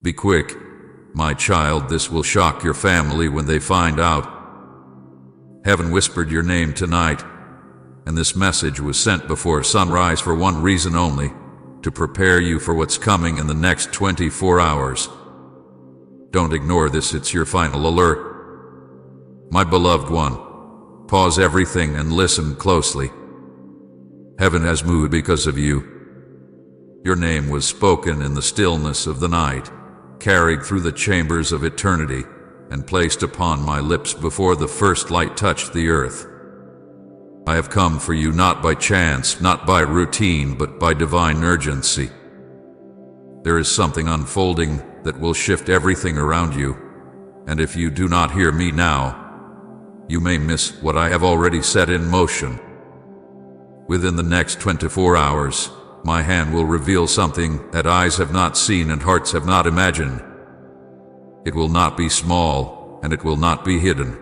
Be quick, my child, this will shock your family when they find out. Heaven whispered your name tonight, and this message was sent before sunrise for one reason only, to prepare you for what's coming in the next 24 hours. Don't ignore this, it's your final alert. My beloved one, pause everything and listen closely. Heaven has moved because of you. Your name was spoken in the stillness of the night, carried through the chambers of eternity, and placed upon my lips before the first light touched the earth. I have come for you not by chance, not by routine, but by divine urgency. There is something unfolding that will shift everything around you, and if you do not hear me now, you may miss what I have already set in motion. Within the next 24 hours, my hand will reveal something that eyes have not seen and hearts have not imagined. It will not be small, and it will not be hidden.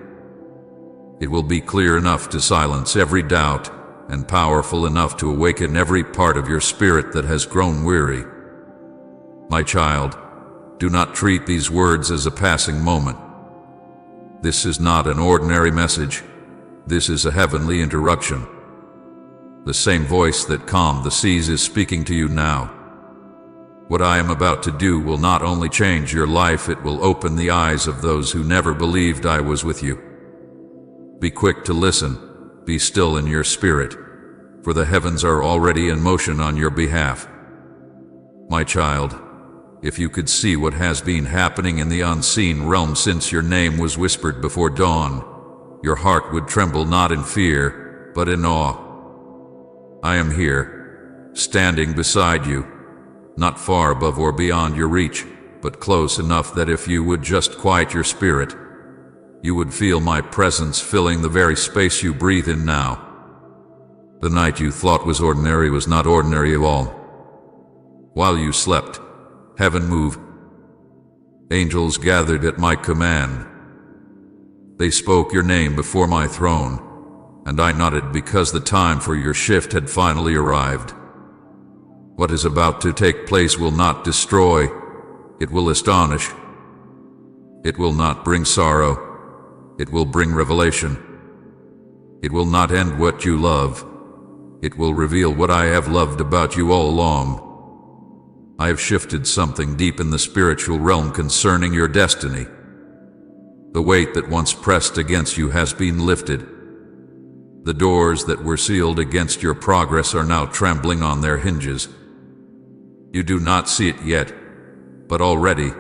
It will be clear enough to silence every doubt, and powerful enough to awaken every part of your spirit that has grown weary. My child, do not treat these words as a passing moment. This is not an ordinary message. This is a heavenly interruption. The same voice that calmed the seas is speaking to you now. What I am about to do will not only change your life, it will open the eyes of those who never believed I was with you. Be quick to listen, be still in your spirit, for the heavens are already in motion on your behalf. My child, if you could see what has been happening in the unseen realm since your name was whispered before dawn, your heart would tremble not in fear, but in awe. I am here, standing beside you, not far above or beyond your reach, but close enough that if you would just quiet your spirit, you would feel my presence filling the very space you breathe in now. The night you thought was ordinary was not ordinary at all. While you slept, heaven moved. Angels gathered at my command. They spoke your name before my throne, and I nodded because the time for your shift had finally arrived. What is about to take place will not destroy, it will astonish. It will not bring sorrow, it will bring revelation. It will not end what you love, it will reveal what I have loved about you all along. I have shifted something deep in the spiritual realm concerning your destiny. The weight that once pressed against you has been lifted. The doors that were sealed against your progress are now trembling on their hinges. You do not see it yet, but already,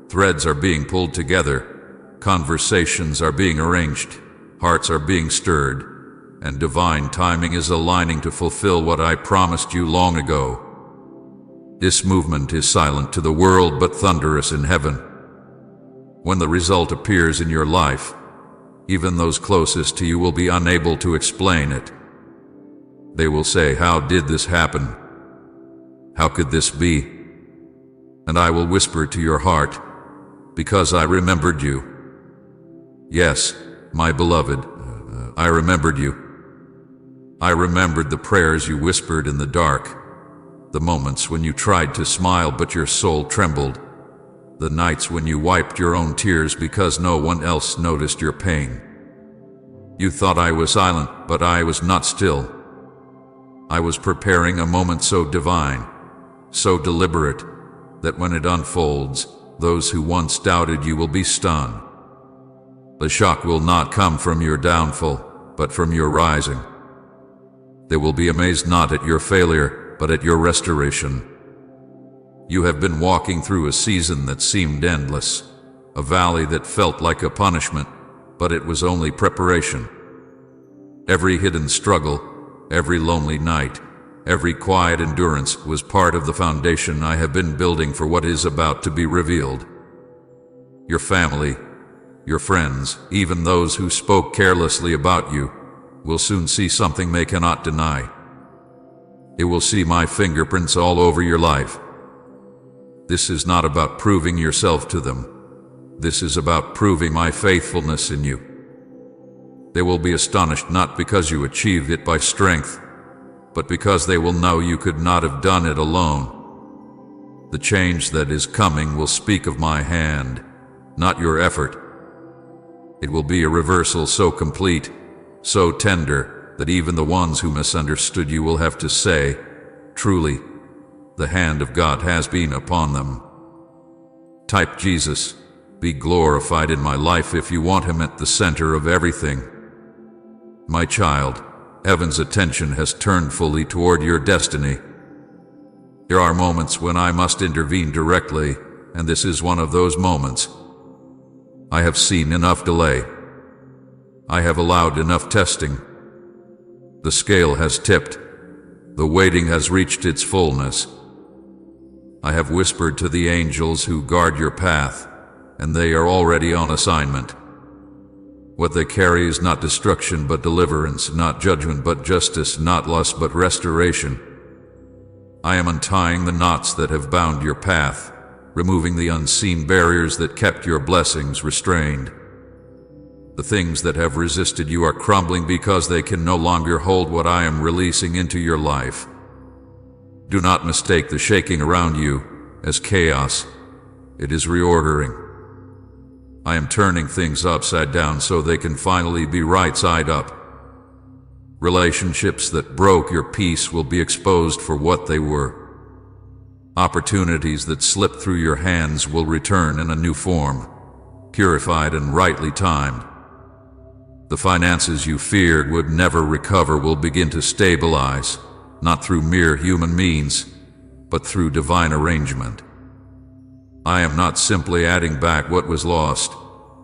threads are being pulled together, conversations are being arranged, hearts are being stirred, and divine timing is aligning to fulfill what I promised you long ago. This movement is silent to the world but thunderous in heaven. When the result appears in your life, even those closest to you will be unable to explain it. They will say, "How did this happen? How could this be?" And I will whisper to your heart, "Because I remembered you." Yes, my beloved, I remembered you. I remembered the prayers you whispered in the dark, the moments when you tried to smile but your soul trembled, the nights when you wiped your own tears because no one else noticed your pain. You thought I was silent, but I was not still. I was preparing a moment so divine, so deliberate, that when it unfolds, those who once doubted you will be stunned. The shock will not come from your downfall, but from your rising. They will be amazed not at your failure, but at your restoration. You have been walking through a season that seemed endless, a valley that felt like a punishment, but it was only preparation. Every hidden struggle, every lonely night, every quiet endurance was part of the foundation I have been building for what is about to be revealed. Your family, your friends, even those who spoke carelessly about you, will soon see something they cannot deny. They will see my fingerprints all over your life. This is not about proving yourself to them. This is about proving my faithfulness in you. They will be astonished not because you achieved it by strength, but because they will know you could not have done it alone. The change that is coming will speak of my hand, not your effort. It will be a reversal so complete, so tender, that even the ones who misunderstood you will have to say, truly, the hand of God has been upon them. Type Jesus, be glorified in my life if you want him at the center of everything. My child, heaven's attention has turned fully toward your destiny. There are moments when I must intervene directly, and this is one of those moments. I have seen enough delay. I have allowed enough testing. The scale has tipped. The waiting has reached its fullness. I have whispered to the angels who guard your path, and they are already on assignment. What they carry is not destruction but deliverance, not judgment but justice, not loss but restoration. I am untying the knots that have bound your path, removing the unseen barriers that kept your blessings restrained. The things that have resisted you are crumbling because they can no longer hold what I am releasing into your life. Do not mistake the shaking around you as chaos. It is reordering. I am turning things upside down so they can finally be right side up. Relationships that broke your peace will be exposed for what they were. Opportunities that slipped through your hands will return in a new form, purified and rightly timed. The finances you feared would never recover will begin to stabilize, not through mere human means, but through divine arrangement. I am not simply adding back what was lost.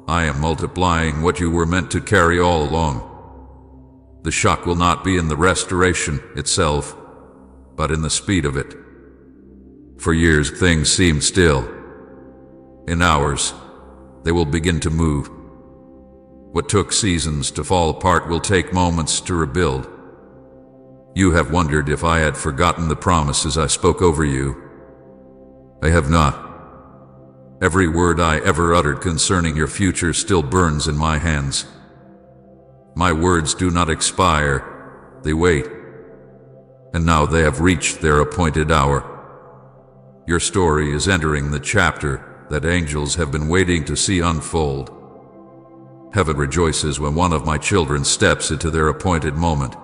I am multiplying what you were meant to carry all along. The shock will not be in the restoration itself, but in the speed of it. For years things seemed still. In hours, they will begin to move. What took seasons to fall apart will take moments to rebuild. You have wondered if I had forgotten the promises I spoke over you. I have not. Every word I ever uttered concerning your future still burns in my hands. My words do not expire, they wait. And now they have reached their appointed hour. Your story is entering the chapter that angels have been waiting to see unfold. Heaven rejoices when one of my children steps into their appointed moment.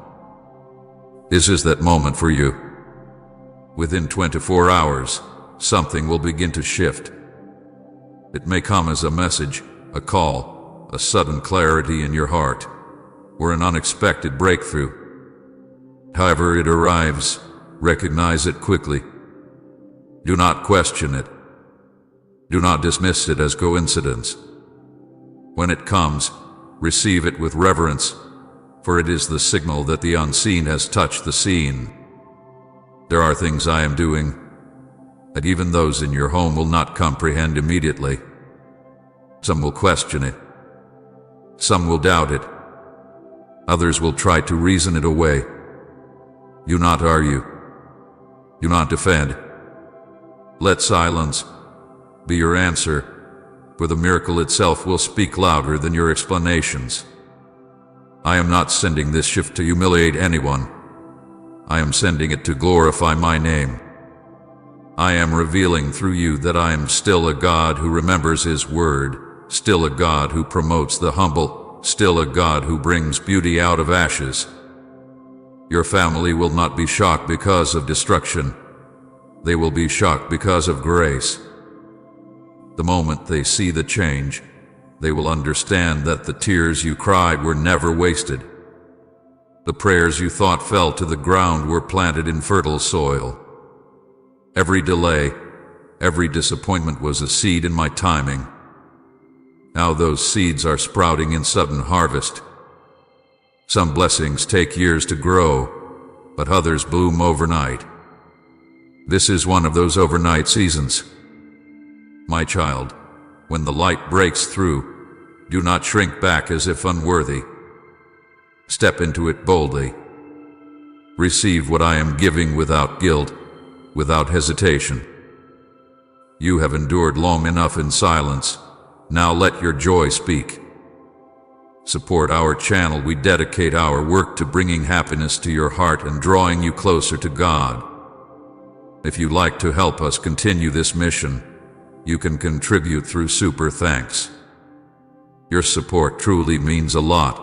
This is that moment for you. Within 24 hours, something will begin to shift. It may come as a message, a call, a sudden clarity in your heart, or an unexpected breakthrough. However it arrives, recognize it quickly. Do not question it. Do not dismiss it as coincidence. When it comes, receive it with reverence, for it is the signal that the unseen has touched the seen. There are things I am doing that even those in your home will not comprehend immediately. Some will question it. Some will doubt it. Others will try to reason it away. Do not argue. Do not defend. Let silence be your answer, for the miracle itself will speak louder than your explanations. I am not sending this shift to humiliate anyone. I am sending it to glorify my name. I am revealing through you that I am still a God who remembers His word, still a God who promotes the humble, still a God who brings beauty out of ashes. Your family will not be shocked because of destruction. They will be shocked because of grace. The moment they see the change, they will understand that the tears you cried were never wasted. The prayers you thought fell to the ground were planted in fertile soil. Every delay, every disappointment was a seed in my timing. Now those seeds are sprouting in sudden harvest. Some blessings take years to grow, but others bloom overnight. This is one of those overnight seasons. My child, when the light breaks through, do not shrink back as if unworthy. Step into it boldly. Receive what I am giving without guilt, without hesitation. You have endured long enough in silence. Now let your joy speak. Support our channel. We dedicate our work to bringing happiness to your heart and drawing you closer to God. If you'd like to help us continue this mission, you can contribute through Super Thanks. Your support truly means a lot.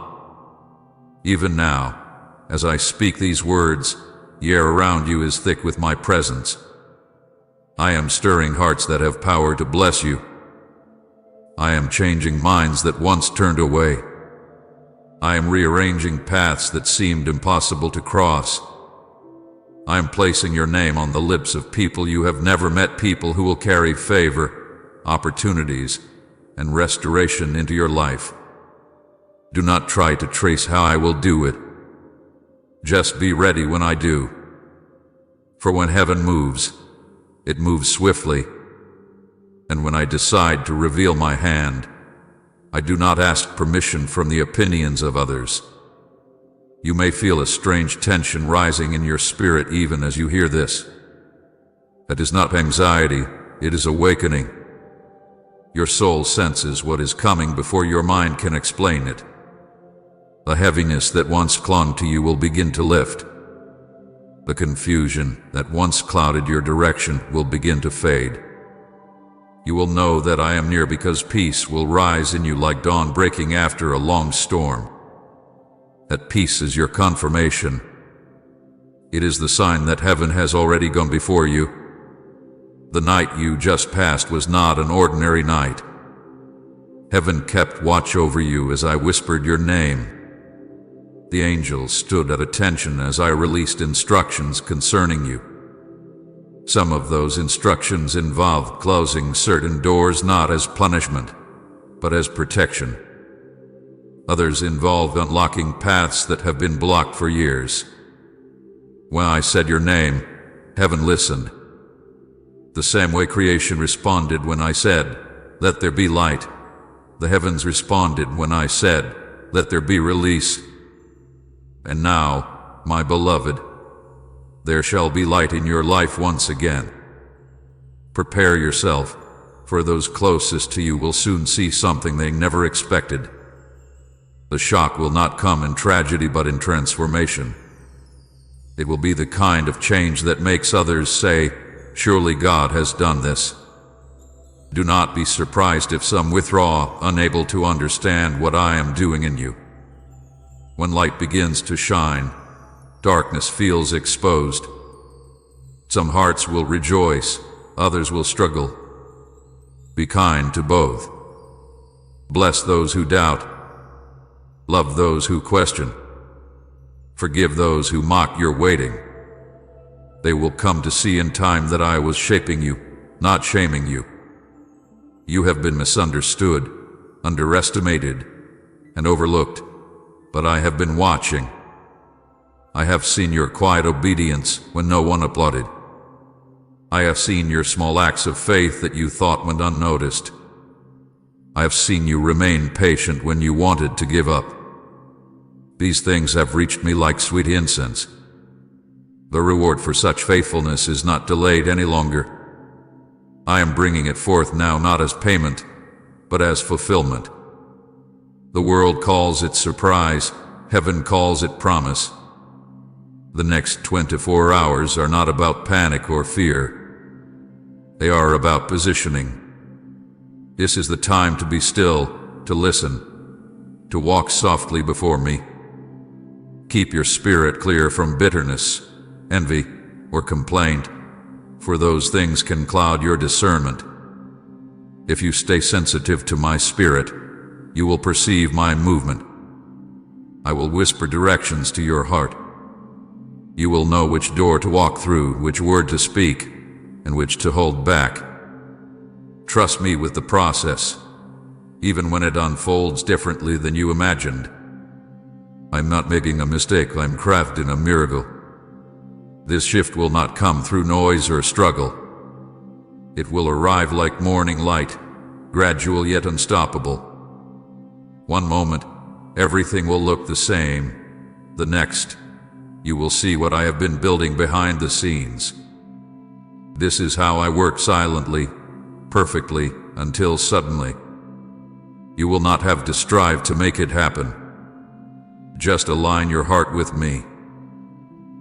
Even now, as I speak these words, the air around you is thick with my presence. I am stirring hearts that have power to bless you. I am changing minds that once turned away. I am rearranging paths that seemed impossible to cross. I am placing your name on the lips of people you have never met, people who will carry favor, opportunities, and restoration into your life. Do not try to trace how I will do it. Just be ready when I do. For when heaven moves, it moves swiftly. And when I decide to reveal my hand, I do not ask permission from the opinions of others. You may feel a strange tension rising in your spirit even as you hear this. That is not anxiety, it is awakening. Your soul senses what is coming before your mind can explain it. The heaviness that once clung to you will begin to lift. The confusion that once clouded your direction will begin to fade. You will know that I am near because peace will rise in you like dawn breaking after a long storm. That peace is your confirmation. It is the sign that heaven has already gone before you. The night you just passed was not an ordinary night. Heaven kept watch over you as I whispered your name. The angels stood at attention as I released instructions concerning you. Some of those instructions involved closing certain doors not as punishment, but as protection. Others involved unlocking paths that have been blocked for years. When I said your name, heaven listened. The same way creation responded when I said, "Let there be light." The heavens responded when I said, "Let there be release." And now, my beloved, there shall be light in your life once again. Prepare yourself, for those closest to you will soon see something they never expected. The shock will not come in tragedy but in transformation. It will be the kind of change that makes others say, "Surely God has done this." Do not be surprised if some withdraw, unable to understand what I am doing in you. When light begins to shine, darkness feels exposed. Some hearts will rejoice, others will struggle. Be kind to both. Bless those who doubt. Love those who question. Forgive those who mock your waiting. They will come to see in time that I was shaping you, not shaming you. You have been misunderstood, underestimated, and overlooked, but I have been watching. I have seen your quiet obedience when no one applauded. I have seen your small acts of faith that you thought went unnoticed. I have seen you remain patient when you wanted to give up. These things have reached me like sweet incense. The reward for such faithfulness is not delayed any longer. I am bringing it forth now not as payment, but as fulfillment. The world calls it surprise, heaven calls it promise. The next 24 hours are not about panic or fear. They are about positioning. This is the time to be still, to listen, to walk softly before me. Keep your spirit clear from bitterness, envy, or complaint, for those things can cloud your discernment. If you stay sensitive to my spirit, you will perceive my movement. I will whisper directions to your heart. You will know which door to walk through, which word to speak, and which to hold back. Trust me with the process, even when it unfolds differently than you imagined. I'm not making a mistake, I'm crafting a miracle. This shift will not come through noise or struggle. It will arrive like morning light, gradual yet unstoppable. One moment, everything will look the same. The next, you will see what I have been building behind the scenes. This is how I work silently, perfectly, until suddenly. You will not have to strive to make it happen. Just align your heart with me.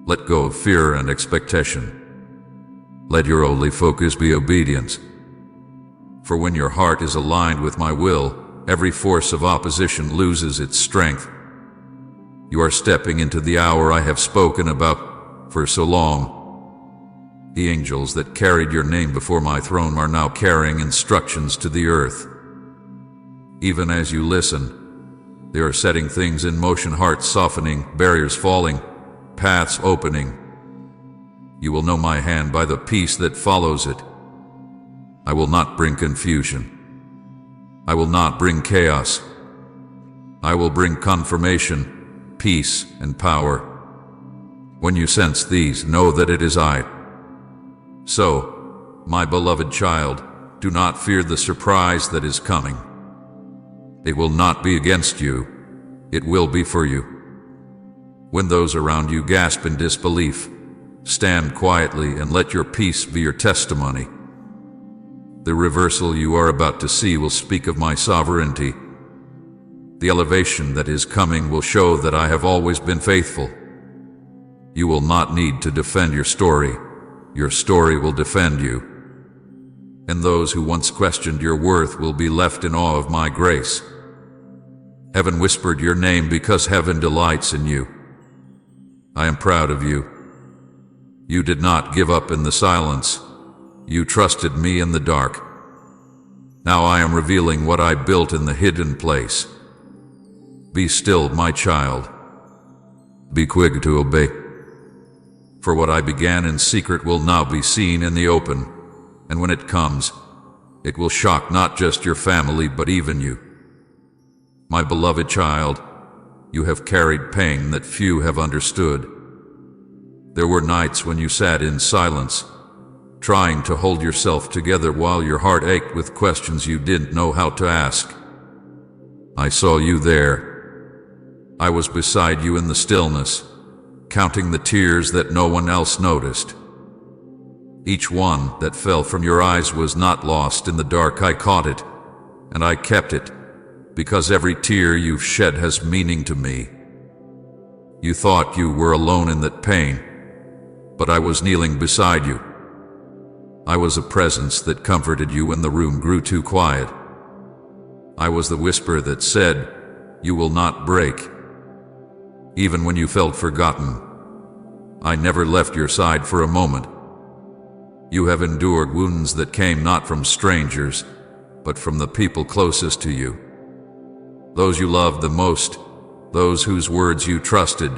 Let go of fear and expectation. Let your only focus be obedience. For when your heart is aligned with my will, every force of opposition loses its strength. You are stepping into the hour I have spoken about for so long. The angels that carried your name before my throne are now carrying instructions to the earth. Even as you listen, they are setting things in motion, hearts softening, barriers falling, paths opening. You will know my hand by the peace that follows it. I will not bring confusion. I will not bring chaos. I will bring confirmation, peace, and power. When you sense these, know that it is I. So, my beloved child, do not fear the surprise that is coming. It will not be against you. It will be for you. When those around you gasp in disbelief, stand quietly and let your peace be your testimony. The reversal you are about to see will speak of my sovereignty. The elevation that is coming will show that I have always been faithful. You will not need to defend your story. Your story will defend you. And those who once questioned your worth will be left in awe of my grace. Heaven whispered your name because heaven delights in you. I am proud of you. You did not give up in the silence. You trusted me in the dark. Now I am revealing what I built in the hidden place. Be still, my child. Be quick to obey. For what I began in secret will now be seen in the open, and when it comes, it will shock not just your family but even you. My beloved child, you have carried pain that few have understood. There were nights when you sat in silence, trying to hold yourself together while your heart ached with questions you didn't know how to ask. I saw you there. I was beside you in the stillness, counting the tears that no one else noticed. Each one that fell from your eyes was not lost in the dark. I caught it, and I kept it, because every tear you've shed has meaning to me. You thought you were alone in that pain, but I was kneeling beside you. I was a presence that comforted you when the room grew too quiet. I was the whisper that said, "You will not break." Even when you felt forgotten, I never left your side for a moment. You have endured wounds that came not from strangers, but from the people closest to you. Those you loved the most, those whose words you trusted,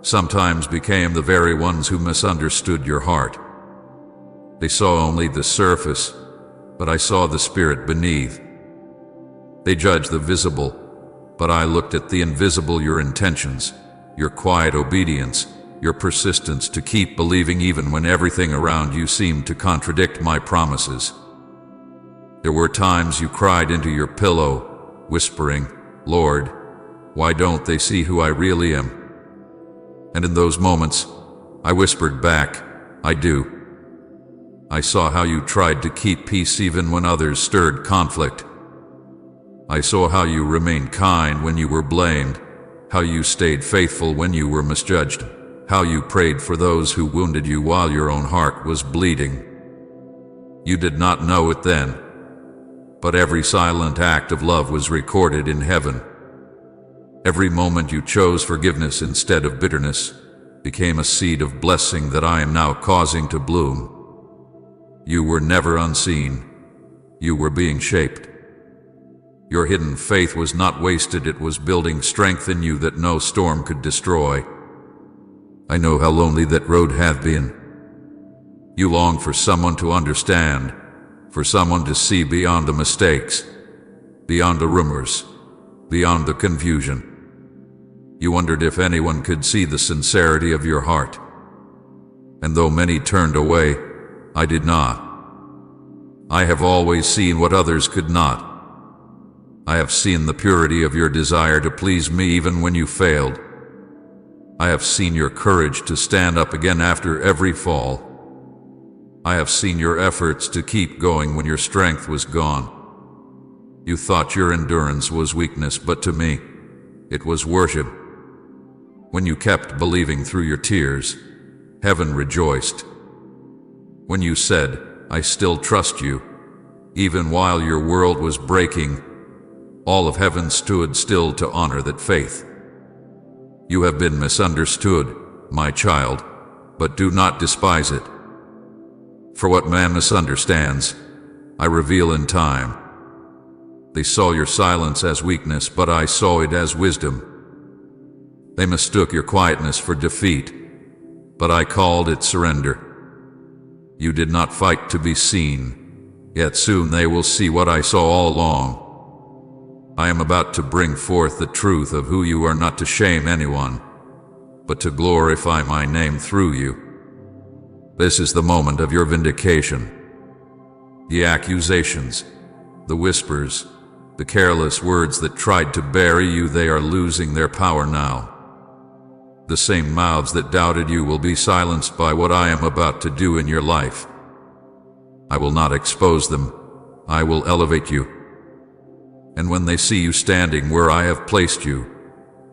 sometimes became the very ones who misunderstood your heart. They saw only the surface, but I saw the spirit beneath. They judged the visible, but I looked at the invisible, your intentions, your quiet obedience, your persistence to keep believing even when everything around you seemed to contradict my promises. There were times you cried into your pillow, whispering, "Lord, why don't they see who I really am?" And in those moments, I whispered back, "I do." I saw how you tried to keep peace even when others stirred conflict. I saw how you remained kind when you were blamed, how you stayed faithful when you were misjudged, how you prayed for those who wounded you while your own heart was bleeding. You did not know it then, but every silent act of love was recorded in heaven. Every moment you chose forgiveness instead of bitterness became a seed of blessing that I am now causing to bloom. You were never unseen. You were being shaped. Your hidden faith was not wasted. It was building strength in you that no storm could destroy. I know how lonely that road hath been. You long for someone to understand, for someone to see beyond the mistakes, beyond the rumors, beyond the confusion. You wondered if anyone could see the sincerity of your heart. And though many turned away, I did not. I have always seen what others could not. I have seen the purity of your desire to please me even when you failed. I have seen your courage to stand up again after every fall. I have seen your efforts to keep going when your strength was gone. You thought your endurance was weakness, but to me, it was worship. When you kept believing through your tears, heaven rejoiced. When you said, "I still trust you," even while your world was breaking, all of heaven stood still to honor that faith. You have been misunderstood, my child, but do not despise it. For what man misunderstands, I reveal in time. They saw your silence as weakness, but I saw it as wisdom. They mistook your quietness for defeat, but I called it surrender. You did not fight to be seen, yet soon they will see what I saw all along. I am about to bring forth the truth of who you are, not to shame anyone, but to glorify my name through you. This is the moment of your vindication. The accusations, the whispers, the careless words that tried to bury you, they are losing their power now. The same mouths that doubted you will be silenced by what I am about to do in your life. I will not expose them, I will elevate you. And when they see you standing where I have placed you,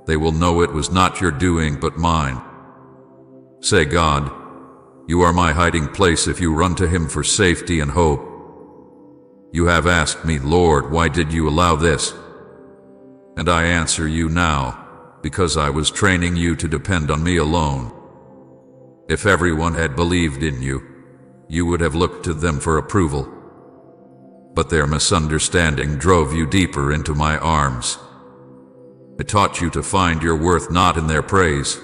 they will know it was not your doing but mine. Say, God, you are my hiding place if you run to Him for safety and hope. You have asked me, Lord, why did you allow this? And I answer you now, because I was training you to depend on me alone. If everyone had believed in you, you would have looked to them for approval. But their misunderstanding drove you deeper into my arms. It taught you to find your worth not in their praise,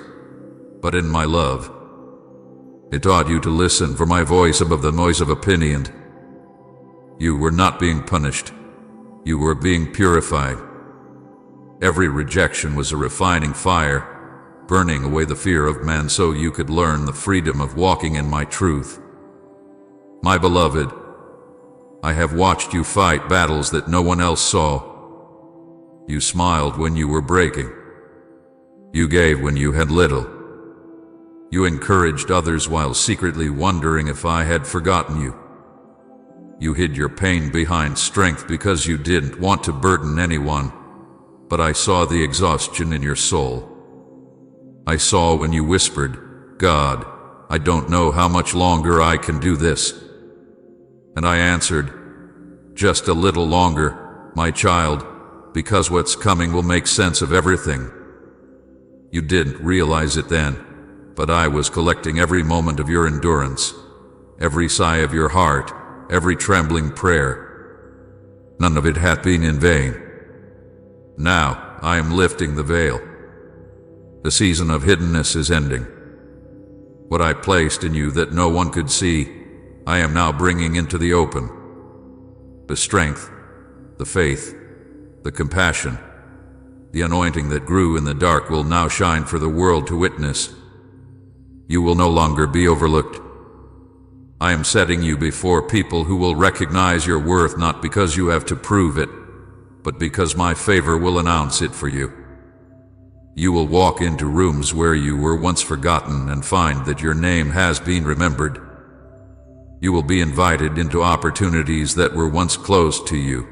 but in my love. It taught you to listen for my voice above the noise of opinion. You were not being punished. You were being purified. Every rejection was a refining fire, burning away the fear of man so you could learn the freedom of walking in my truth. My beloved, I have watched you fight battles that no one else saw. You smiled when you were breaking. You gave when you had little. You encouraged others while secretly wondering if I had forgotten you. You hid your pain behind strength because you didn't want to burden anyone, but I saw the exhaustion in your soul. I saw when you whispered, God, I don't know how much longer I can do this. And I answered, just a little longer, my child, because what's coming will make sense of everything. You didn't realize it then, but I was collecting every moment of your endurance, every sigh of your heart, every trembling prayer. None of it had been in vain. Now I am lifting the veil. The season of hiddenness is ending. What I placed in you that no one could see, I am now bringing into the open. The strength, the faith, the compassion, the anointing that grew in the dark will now shine for the world to witness. You will no longer be overlooked. I am setting you before people who will recognize your worth not because you have to prove it, but because my favor will announce it for you. You will walk into rooms where you were once forgotten and find that your name has been remembered. You will be invited into opportunities that were once closed to you.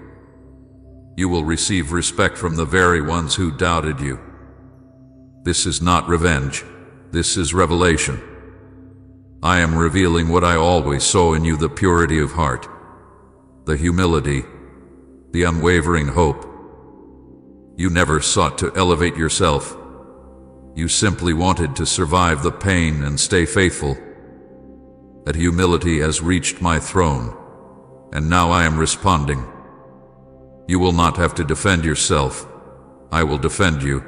You will receive respect from the very ones who doubted you. This is not revenge. This is revelation. I am revealing what I always saw in you, the purity of heart, the humility, the unwavering hope. You never sought to elevate yourself. You simply wanted to survive the pain and stay faithful. That humility has reached my throne, and now I am responding. You will not have to defend yourself. I will defend you.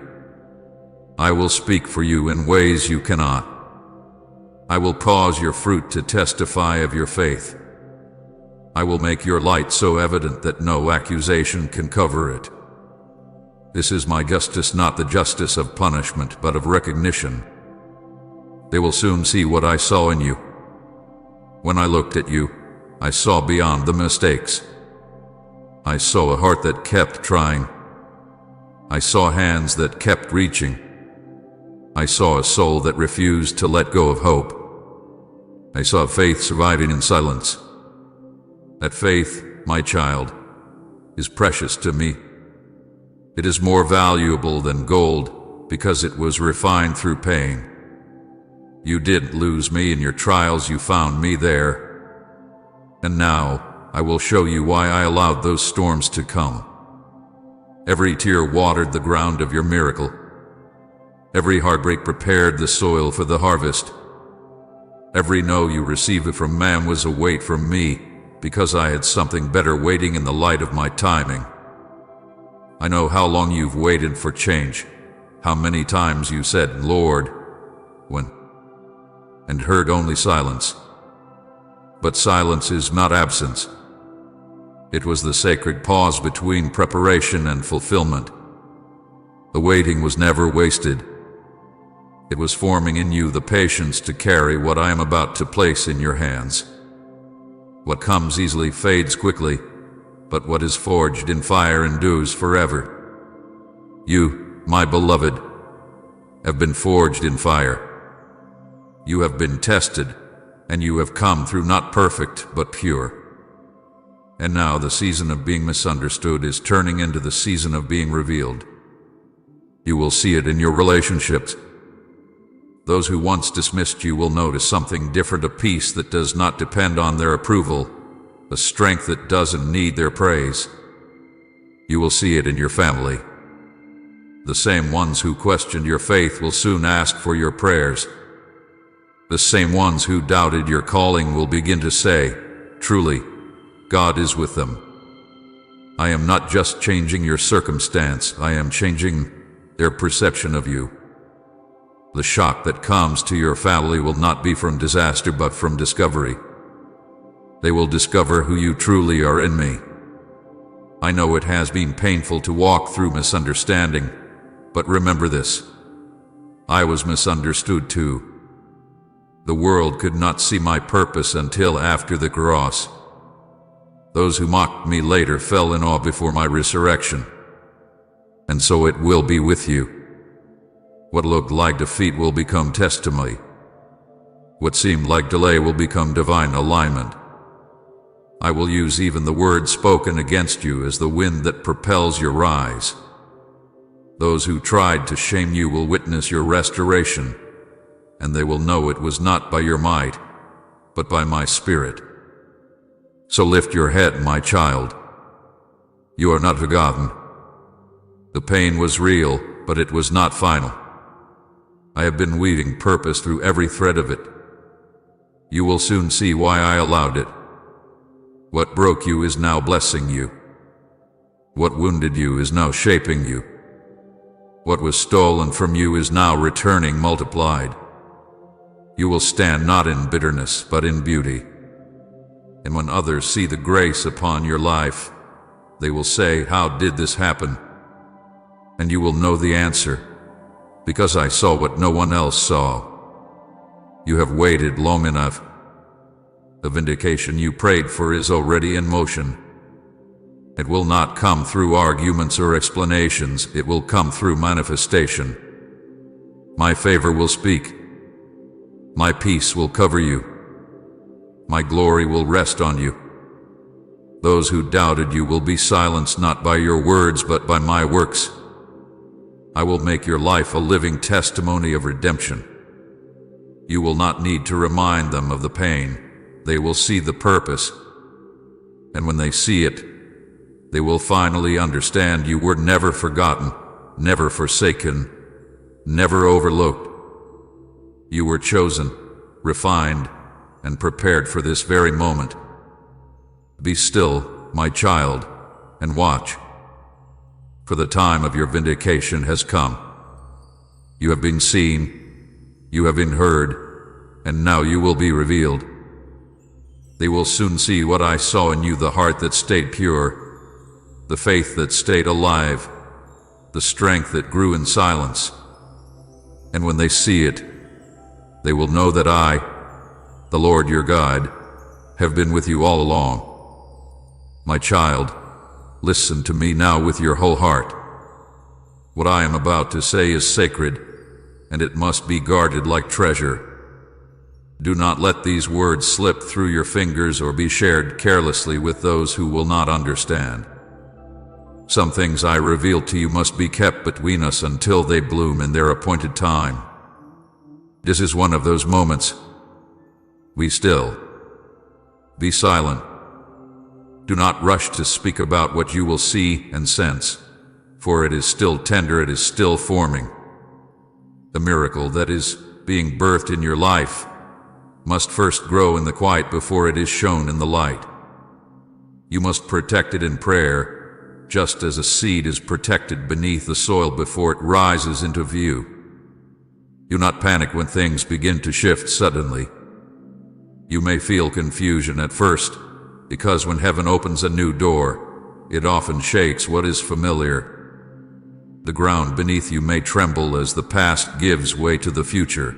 I will speak for you in ways you cannot. I will cause your fruit to testify of your faith. I will make your light so evident that no accusation can cover it. This is my justice, not the justice of punishment, but of recognition. They will soon see what I saw in you. When I looked at you, I saw beyond the mistakes. I saw a heart that kept trying. I saw hands that kept reaching. I saw a soul that refused to let go of hope. I saw faith surviving in silence. That faith, my child, is precious to me. It is more valuable than gold because it was refined through pain. You didn't lose me in your trials, you found me there. And now I will show you why I allowed those storms to come. Every tear watered the ground of your miracle. Every heartbreak prepared the soil for the harvest. Every no you received from man was a wait from me, because I had something better waiting in the light of my timing. I know how long you've waited for change, how many times you said, "Lord," when, and heard only silence. But silence is not absence. It was the sacred pause between preparation and fulfillment. The waiting was never wasted. It was forming in you the patience to carry what I am about to place in your hands. What comes easily fades quickly, but what is forged in fire endures forever. You, my beloved, have been forged in fire. You have been tested, and you have come through not perfect, but pure. And now the season of being misunderstood is turning into the season of being revealed. You will see it in your relationships. Those who once dismissed you will notice something different, a peace that does not depend on their approval, a strength that doesn't need their praise. You will see it in your family. The same ones who questioned your faith will soon ask for your prayers. The same ones who doubted your calling will begin to say, "Truly, God is with them." I am not just changing your circumstance, I am changing their perception of you. The shock that comes to your family will not be from disaster but from discovery. They will discover who you truly are in me. I know it has been painful to walk through misunderstanding, but remember this: I was misunderstood too. The world could not see my purpose until after the cross. Those who mocked me later fell in awe before my resurrection. And so it will be with you. What looked like defeat will become testimony. What seemed like delay will become divine alignment. I will use even the words spoken against you as the wind that propels your rise. Those who tried to shame you will witness your restoration, and they will know it was not by your might, but by my Spirit. So lift your head, my child. You are not forgotten. The pain was real, but it was not final. I have been weaving purpose through every thread of it. You will soon see why I allowed it. What broke you is now blessing you. What wounded you is now shaping you. What was stolen from you is now returning multiplied. You will stand not in bitterness, but in beauty. And when others see the grace upon your life, they will say, "How did this happen?" And you will know the answer, because I saw what no one else saw. You have waited long enough. The vindication you prayed for is already in motion. It will not come through arguments or explanations, it will come through manifestation. My favor will speak. My peace will cover you. My glory will rest on you. Those who doubted you will be silenced not by your words but by my works. I will make your life a living testimony of redemption. You will not need to remind them of the pain. They will see the purpose. And when they see it, they will finally understand you were never forgotten, never forsaken, never overlooked. You were chosen, refined, and prepared for this very moment. Be still, my child, and watch. For the time of your vindication has come. You have been seen, you have been heard, and now you will be revealed. They will soon see what I saw in you, the heart that stayed pure, the faith that stayed alive, the strength that grew in silence. And when they see it, they will know that I, the Lord your God, have been with you all along. My child, listen to me now with your whole heart. What I am about to say is sacred, and it must be guarded like treasure. Do not let these words slip through your fingers or be shared carelessly with those who will not understand. Some things I reveal to you must be kept between us until they bloom in their appointed time. This is one of those moments. Be still. Be silent. Do not rush to speak about what you will see and sense, for it is still tender, it is still forming. The miracle that is being birthed in your life must first grow in the quiet before it is shown in the light. You must protect it in prayer, just as a seed is protected beneath the soil before it rises into view. Do not panic when things begin to shift suddenly. You may feel confusion at first, because when heaven opens a new door, it often shakes what is familiar. The ground beneath you may tremble as the past gives way to the future.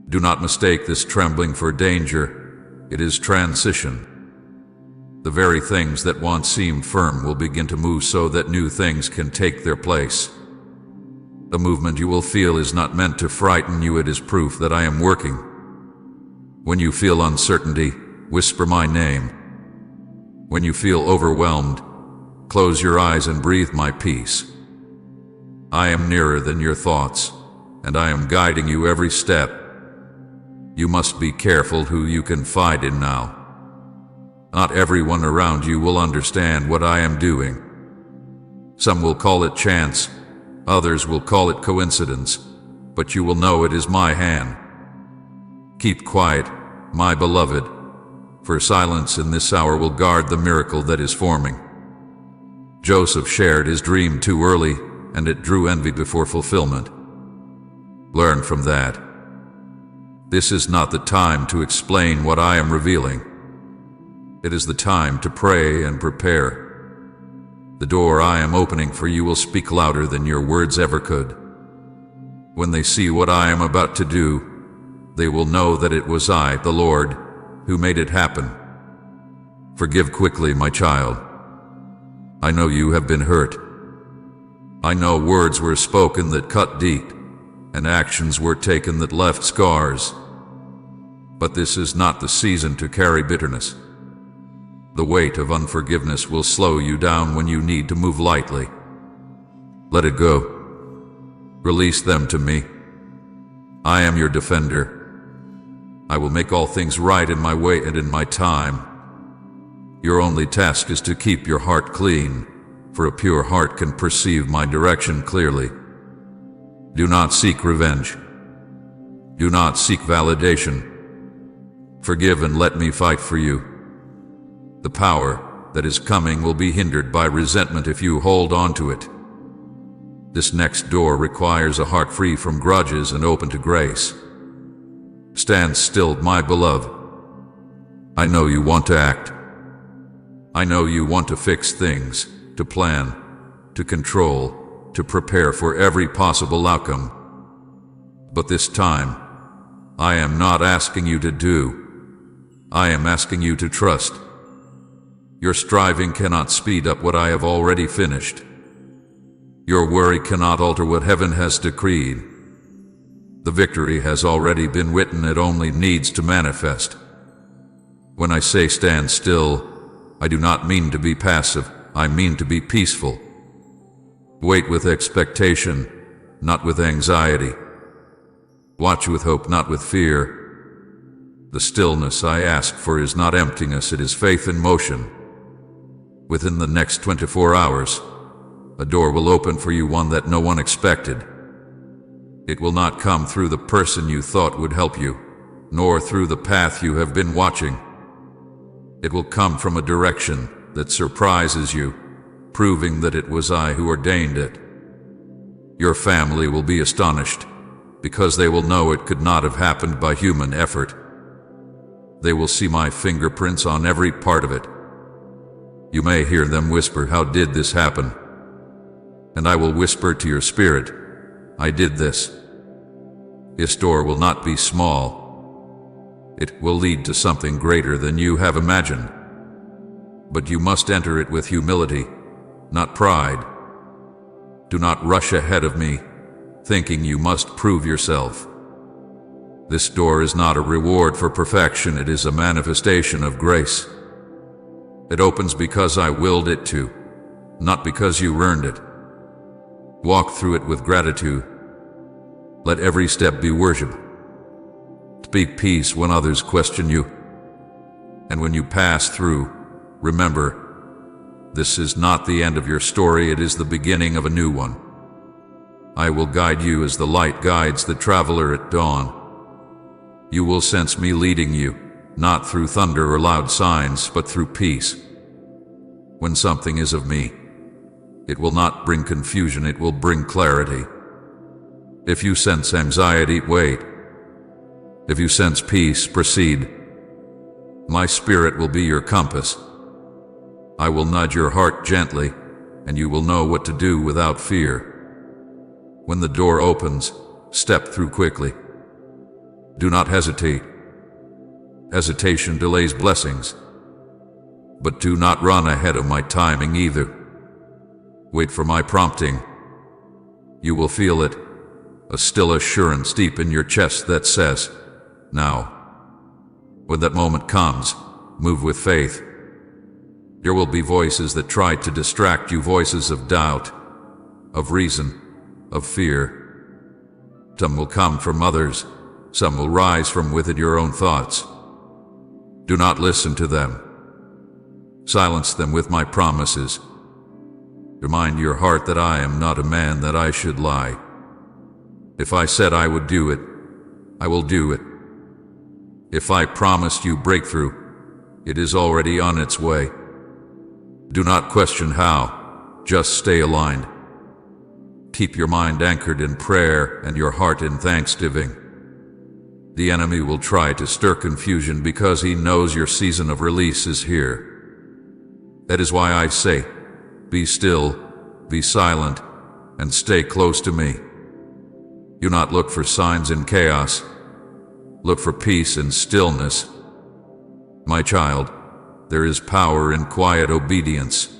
Do not mistake this trembling for danger. It is transition. The very things that once seemed firm will begin to move so that new things can take their place. The movement you will feel is not meant to frighten you, it is proof that I am working. When you feel uncertainty, whisper my name. When you feel overwhelmed, close your eyes and breathe my peace. I am nearer than your thoughts, and I am guiding you every step. You must be careful who you confide in now. Not everyone around you will understand what I am doing. Some will call it chance, others will call it coincidence, but you will know it is my hand. Keep quiet, my beloved, for silence in this hour will guard the miracle that is forming. Joseph shared his dream too early, and it drew envy before fulfillment. Learn from that. This is not the time to explain what I am revealing. It is the time to pray and prepare. The door I am opening for you will speak louder than your words ever could. When they see what I am about to do, they will know that it was I, the Lord, who made it happen. Forgive quickly, my child. I know you have been hurt. I know words were spoken that cut deep, and actions were taken that left scars. But this is not the season to carry bitterness. The weight of unforgiveness will slow you down when you need to move lightly. Let it go. Release them to me. I am your defender. I will make all things right in my way and in my time. Your only task is to keep your heart clean, for a pure heart can perceive my direction clearly. Do not seek revenge. Do not seek validation. Forgive and let me fight for you. The power that is coming will be hindered by resentment if you hold on to it. This next door requires a heart free from grudges and open to grace. Stand still, my beloved. I know you want to act. I know you want to fix things, to plan, to control, to prepare for every possible outcome. But this time, I am not asking you to do. I am asking you to trust. Your striving cannot speed up what I have already finished. Your worry cannot alter what heaven has decreed. The victory has already been written, it only needs to manifest. When I say stand still, I do not mean to be passive, I mean to be peaceful. Wait with expectation, not with anxiety. Watch with hope, not with fear. The stillness I ask for is not emptiness, it is faith in motion. Within the next 24 hours, a door will open for you, one that no one expected. It will not come through the person you thought would help you, nor through the path you have been watching. It will come from a direction that surprises you, proving that it was I who ordained it. Your family will be astonished, because they will know it could not have happened by human effort. They will see my fingerprints on every part of it. You may hear them whisper, "How did this happen?" And I will whisper to your spirit, "I did this." This door will not be small. It will lead to something greater than you have imagined. But you must enter it with humility, not pride. Do not rush ahead of me, thinking you must prove yourself. This door is not a reward for perfection, it is a manifestation of grace. It opens because I willed it to, not because you earned it. Walk through it with gratitude. Let every step be worship. Speak peace when others question you. And when you pass through, Remember, this is not the end of your story, it is the beginning of a new one. I will guide you as the light guides the traveler at dawn. You will sense me leading you, not through thunder or loud signs, but through peace. When something is of me, it will not bring confusion, it will bring clarity. If you sense anxiety, wait. If you sense peace, proceed. My spirit will be your compass. I will nudge your heart gently, and you will know what to do without fear. When the door opens, step through quickly. Do not hesitate. Hesitation delays blessings. But do not run ahead of my timing either. Wait for my prompting. You will feel it, a still assurance deep in your chest that says, now. When that moment comes, move with faith. There will be voices that try to distract you, voices of doubt, of reason, of fear. Some will come from others, some will rise from within your own thoughts. Do not listen to them. Silence them with my promises. Remind your heart that I am not a man that I should lie. If I said I would do it, I will do it. If I promised you breakthrough, it is already on its way. Do not question how, just stay aligned. Keep your mind anchored in prayer and your heart in thanksgiving. The enemy will try to stir confusion because he knows your season of release is here. That is why I say, be still, be silent, and stay close to me. Do not look for signs in chaos. Look for peace and stillness. My child, there is power in quiet obedience.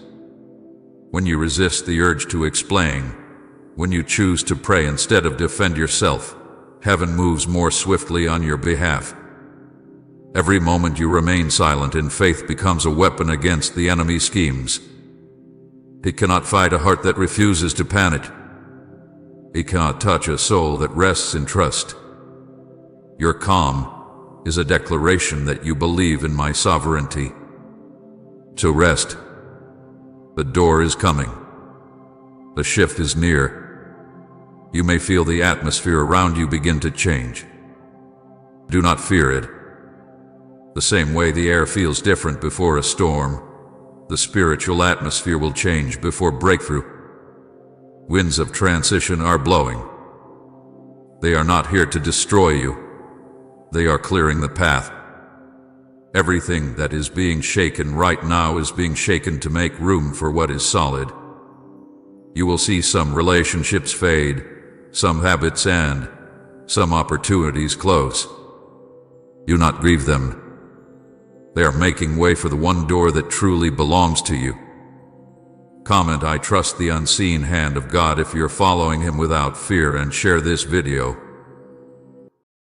When you resist the urge to explain, when you choose to pray instead of defend yourself, heaven moves more swiftly on your behalf. Every moment you remain silent in faith becomes a weapon against the enemy's schemes. He cannot fight a heart that refuses to panic. He cannot touch a soul that rests in trust. Your calm is a declaration that you believe in my sovereignty. So rest. The door is coming. The shift is near. You may feel the atmosphere around you begin to change. Do not fear it. The same way the air feels different before a storm, the spiritual atmosphere will change before breakthrough. Winds of transition are blowing. They are not here to destroy you. They are clearing the path. Everything that is being shaken right now is being shaken to make room for what is solid. You will see some relationships fade, some habits end, some opportunities close. Do not grieve them. They are making way for the one door that truly belongs to you. Comment, I trust the unseen hand of God if you're following Him without fear, and share this video.